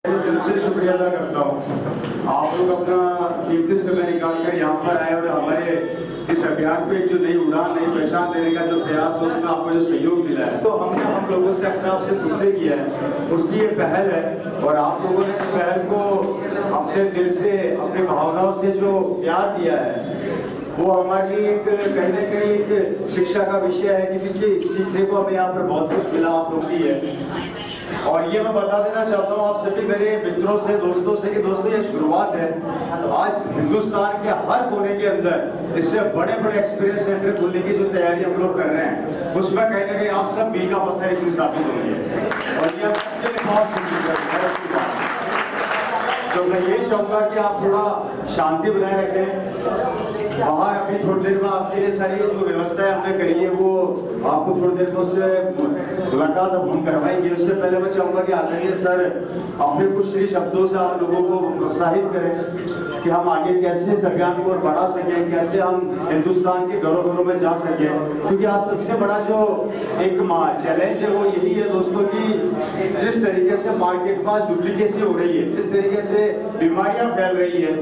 दिल से शुक्रिया अदा करता हूँ। आप लोग अपना कीमती समय निकाल कर यहाँ पर आए और हमारे इस अभियान को एक जो नई उड़ान, नई पहचान देने का जो प्रयास है उसमें आपको जो सहयोग मिला है, तो हमने हम लोगों से अपने आप से तुझसे किया है, उसकी ये पहल है। और आप लोगों ने इस पहल को अपने दिल से, अपनी भावनाओं से जो प्यार दिया है, वो हमारे लिए एक कहीं ना कहीं एक शिक्षा का विषय है कि देखिए सीखने को हमें यहाँ पर बहुत कुछ मिला आप लोग की है। और ये मैं बता देना चाहता हूँ आप सभी मेरे मित्रों से, दोस्तों से कि दोस्तों ये शुरुआत है। तो आज हिंदुस्तान के हर कोने के अंदर इससे बड़े बड़े एक्सपीरियंस सेंटर खोलने की जो तैयारी हम लोग कर रहे हैं, उसमें कहीं ना कहीं आप सब मील का पत्थर एक दिन साबित होंगे। और ये बहुत शुक्रिया। तो मैं ये चाहूंगा कि आप थोड़ा शांति बनाए रखें। बाहर अभी थोड़ी देर में आपके लिए सारी जो व्यवस्थाएं हमने करी है वो आपको थोड़ी देर में उससे मुलाकात हम करवाएंगे। उससे पहले मैं चाहूंगा कि आदरणीय सर अपने कुछ श्री शब्दों से आप लोगों को प्रोत्साहित करें कि हम आगे कैसे इस अभियान को और बढ़ा सकें, कैसे हम हिंदुस्तान के घरों घरों में जा सकें। क्योंकि आज सबसे बड़ा जो एक चैलेंज है वो यही है दोस्तों कि जिस तरीके से मार्केट पास डुप्लीकेसी हो रही है, जिस तरीके से बीमारियां फैल रही है,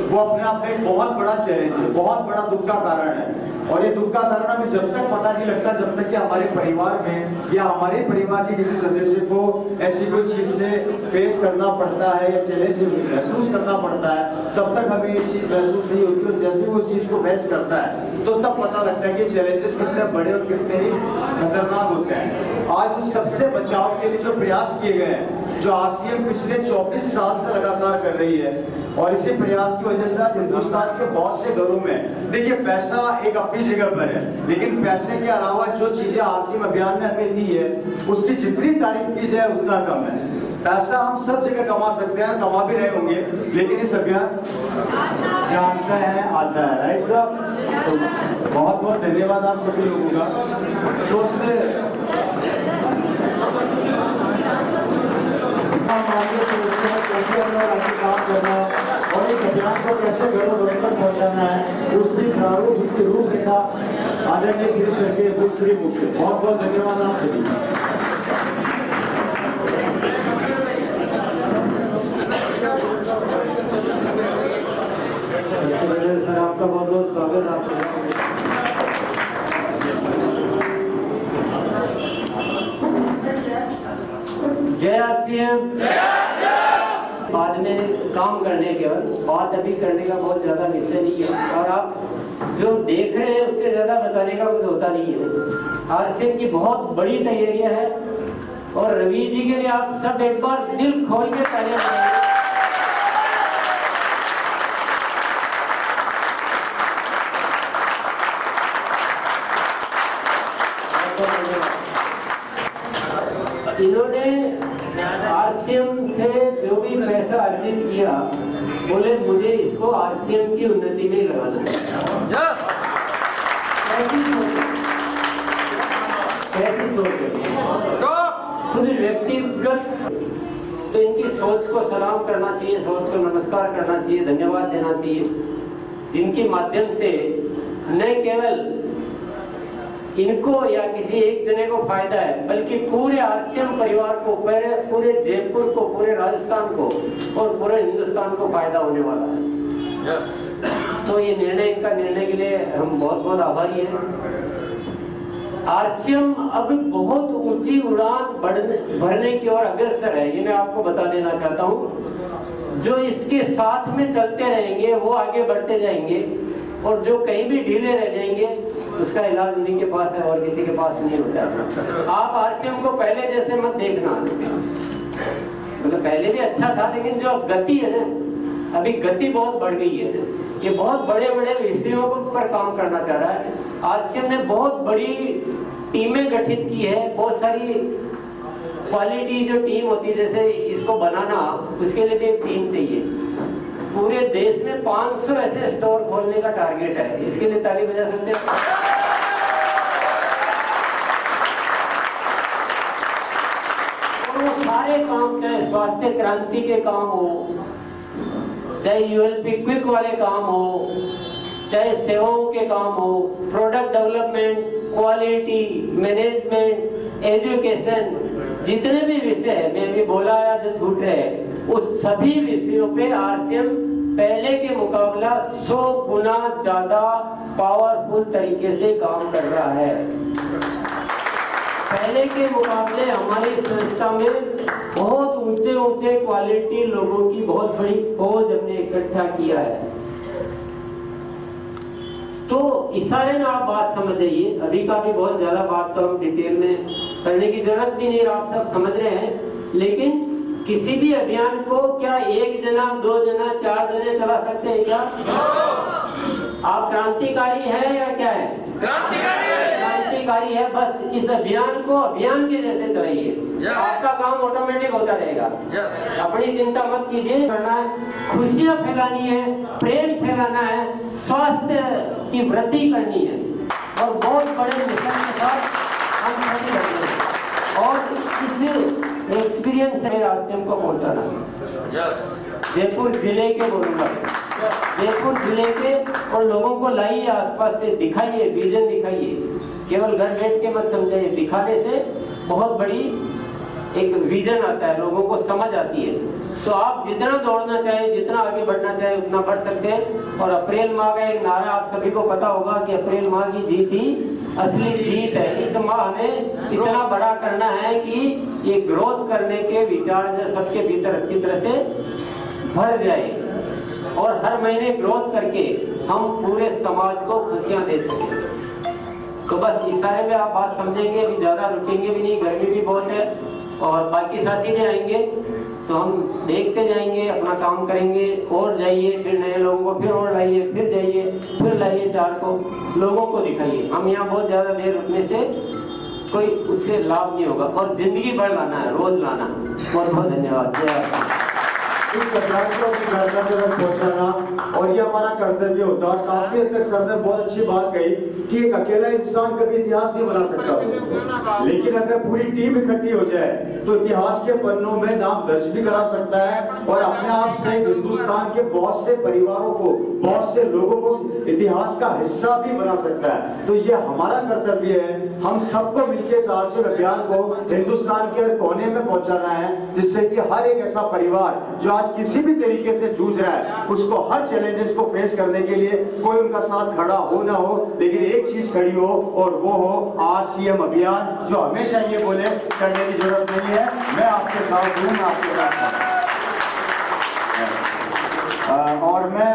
वो अपने आप में एक बहुत बड़ा चैलेंज है, बहुत बड़ा दुख का कारण है। और ये दुख का कारण हमें जब तक पता नहीं लगता, जब तक कि हमारे परिवार में या हमारे परिवार के किसी सदस्य को ऐसी कोई चीज से फेस करना पड़ता है या चैलेंज महसूस करना पड़ता है, तब तक हमें ये चीज महसूस नहीं होती। और जैसे वो चीज को फेस करता है तो तब पता लगता है कि चैलेंजेस कितने बड़े और कितने ही खतरनाक होते हैं। आज उस सबसे बचाव के लिए जो प्रयास किए गए हैं, जो आरसीएम पिछले 24 साल से लगातार कर रही है, और इसी प्रयास की वजह से आज हिंदुस्तान के बहुत से घरों में देखिए पैसा एक अपनी जगह पर है, लेकिन पैसे के अलावा जो चीजें आरसीएम अभियान ने हमें दी है उसकी जितनी तारीफ की जाए उतना कम है। पैसा हम सब जगह कमा सकते हैं, कमा भी रहे होंगे, लेकिन इस अभियान जानता है आता है, राइट साहब। तो बहुत बहुत धन्यवाद आप सभी लोगों का। तो उससे काम करना और इस अभियान को कैसे घरों घरों तक पहुंचाना है, उसकी प्रारूप, उसकी रूपरेखा आदरणीय श्री सर के श्री मुख से बहुत बहुत धन्यवाद आप सभी। सर आपका बहुत बहुत स्वागत। आपका जय आरसीएम। बाद में काम करने के बाद बात अभी करने का बहुत ज्यादा विषय नहीं है, और आप जो देख रहे हैं उससे ज्यादा बताने का कुछ होता नहीं है। आरसीएम की बहुत बड़ी तैयारियां है, और रवि जी के लिए आप सब एक बार दिल खोल के तालियां बजाइए। इन्होंने आरसीएम से जो भी पैसा अर्जित किया, बोले मुझे इसको आरसीएम की उन्नति में लगाना है। कैसी सोच है खुद व्यक्तिगत। तो इनकी सोच को सलाम करना चाहिए, सोच को नमस्कार करना चाहिए, धन्यवाद देना चाहिए, जिनके माध्यम से न केवल इनको या किसी एक जने को फायदा है, बल्कि पूरे आरसीएम परिवार को, पूरे जयपुर को, पूरे राजस्थान को और पूरे हिंदुस्तान को फायदा होने वाला है। तो ये निर्णय, इनका निर्णय के लिए हम बहुत बहुत आभारी हैं। आरसीएम अब बहुत ऊंची उड़ान भरने की ओर अग्रसर है, ये मैं आपको बता देना चाहता हूँ। जो इसके साथ में चलते रहेंगे वो आगे बढ़ते जाएंगे, और जो कहीं भी ढीले रह जाएंगे उसका इलाज उन्हीं के पास है और किसी के पास नहीं होता। आप आरसीएम को पहले जैसे मत देखना, मतलब पहले भी अच्छा था, लेकिन जो गति है ना, अभी गति बहुत बढ़ गई है। ये बहुत बड़े बड़े विषयों पर काम करना चाह रहा है। आरसीएम ने बहुत बड़ी टीमें गठित की है, बहुत सारी क्वालिटी जो टीम होती है, जैसे इसको बनाना, उसके लिए भी एक टीम चाहिए। पूरे देश में 500 ऐसे स्टोर खोलने का टारगेट है, इसके लिए ताली बजा सकते हैं। और वो सारे काम, चाहे स्वास्थ्य क्रांति के काम हो, चाहे यूएलपी क्विक वाले काम हो, चाहे सेवाओं के काम हो, product development, quality management, education, जितने भी विषय है, मैं भी बोला या जो छूट रहे हैं, उस सभी विषयों पे आरसीएम पहले के मुकाबला 100 गुना ज्यादा पावरफुल तरीके से काम कर रहा है। पहले के मुकाबले हमारी संस्था में बहुत ऊंचे ऊंचे क्वालिटी लोगों की बहुत बड़ी फौज हमने इकट्ठा किया है। तो इशारे में आप बात समझ जाइए, अभी का भी बहुत ज्यादा बात तो हम डिटेल में करने की जरूरत भी नहीं, आप सब समझ रहे हैं। लेकिन किसी भी अभियान को क्या 1 जना, 2 जना, 4 जने चला सकते हैं क्या? आप क्रांतिकारी है या क्या है? क्रांतिकारी है। बस इस अभियान को अभियान के जैसे चलाइए, आपका काम ऑटोमेटिक होता रहेगा। अपनी चिंता मत कीजिए, करना है, खुशियां फैलानी है, प्रेम फैलाना है, स्वास्थ्य की वृद्धि करनी है और बहुत बड़े मिशन के साथ हम खड़ी करते हैं और इस एक्सपीरियंस से आरसीएम को पहुंचाना है। जयपुर जिले के बोलूंगा, जयपुर जिले के, और लोगों को लाइए आसपास से, दिखाइए, विजन दिखाइए। केवल घर बैठ के मत समझाइए, दिखाने से बहुत बड़ी एक विजन आता है, लोगों को समझ आती है। तो आप जितना दौड़ना चाहे, जितना आगे बढ़ना चाहे उतना बढ़ सकते हैं। और अप्रैल माह का एक नारा आप सभी को पता होगा कि अप्रैल माह की जीत ही असली जीत है। इस माह हमें इतना बड़ा करना है कि ये ग्रोथ करने के विचार जो सबके भीतर अच्छी तरह से भर जाए और हर महीने ग्रोथ करके हम पूरे समाज को खुशियां दे सकें। तो बस इशारे में आप बात समझेंगे, अभी ज्यादा रुकेंगे भी नहीं, गर्मी भी बहुत है और बाकी साथी भी आएंगे तो हम देखते जाएंगे, अपना काम करेंगे। और जाइए, फिर नए लोगों को फिर और लाइए, फिर जाइए, फिर लाइए, 4 को लोगों को दिखाइए। हम यहाँ बहुत ज्यादा देर रुकने से कोई उससे लाभ नहीं होगा और जिंदगी भर लाना है, रोज लाना। बहुत बहुत धन्यवाद। इस अभियान को अपनी घर तक पहुंचाना और ये हमारा कर्तव्य होता है। काफी हद तक सर ने बहुत अच्छी बात कही कि एक अकेला इंसान कभी इतिहास नहीं बना सकता, लेकिन अगर पूरी टीम इकट्ठी हो जाए तो इतिहास के पन्नों में नाम दर्ज भी करा सकता है और अपने आप से हिंदुस्तान के बहुत से परिवारों को, बहुत से लोगों को इतिहास का हिस्सा भी बना सकता है। तो ये हमारा कर्तव्य है, हम सबको मिलकर इस आरसीएम अभियान को हिंदुस्तान के हर कोने में पहुंचाना है, जिससे कि हर एक ऐसा परिवार जो आज किसी भी तरीके से जूझ रहा है उसको हर चैलेंजेस को फेस करने के लिए कोई उनका साथ खड़ा हो ना हो, लेकिन एक चीज खड़ी हो और वो हो आरसीएम अभियान, जो हमेशा ये बोले करने की जरूरत नहीं है, मैं आपके साथ हूं, मैं आपके साथ हूं। और मैं